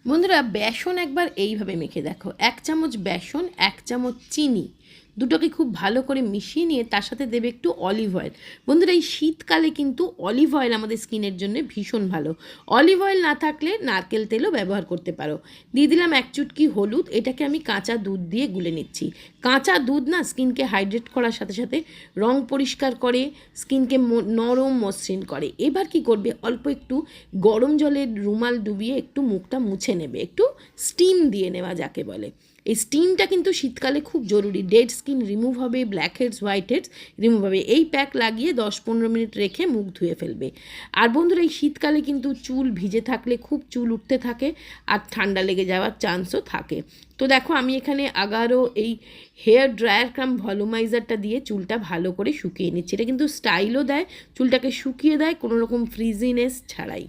বন্ধুরা বেসন একবার এইভাবে মেখে দেখো, 1 চামচ বেসন, 1 চামচ চিনি, দুটোকে খুব ভালো করে মিশিয়ে নিয়ে তার সাথে দেবে একটু অলিভ অয়েল। বন্ধুরা এই শীতকালে কিন্তু অলিভ অয়েল আমাদের স্কিনের জন্য ভীষণ ভালো। অলিভ অয়েল না থাকলে নারকেল তেলও ব্যবহার করতে পারো। দিয়ে দিলাম 1 চুটকি হলুদ, এটাকে আমি কাঁচা দুধ দিয়ে গুলে নিচ্ছি। কাঁচা দুধ না স্কিনকে হাইড্রেট করার সাথে সাথে রং পরিষ্কার করে, স্কিনকে নরম মসৃণ করে। এবার কি করবে, অল্প একটু গরম জলের রুমাল ডুবিয়ে একটু মুখটা মুছে নেবে, একটু স্টিম দিয়ে নেওয়া যাকে বলে। এই স্টিমটা কিন্তু শীতকালে খুব জরুরি, ডেড স্কিন রিমুভ হবে, black heads white heads remove হবে। এই প্যাক লাগিয়ে 10-15 মিনিট রেখে মুখ ধুয়ে ফেলবে। আর বন্ধুরা এই শীতকালে কিন্তু চুল ভিজে থাকলে খুব চুল উঠতে থাকে আর ঠান্ডা লেগে যাওয়ার চান্সও থাকে। তো দেখো আমি এখানে আগারও এই হেয়ার ড্রায়ার কাম ভলিউমাইজারটা দিয়ে চুলটা ভালো করে শুকিয়ে নিচ্ছি। এটা কিন্তু স্টাইলও দেয়, চুলটাকে শুকিয়ে দেয় কোনো রকম ফ্রিজিনেস ছাড়াই।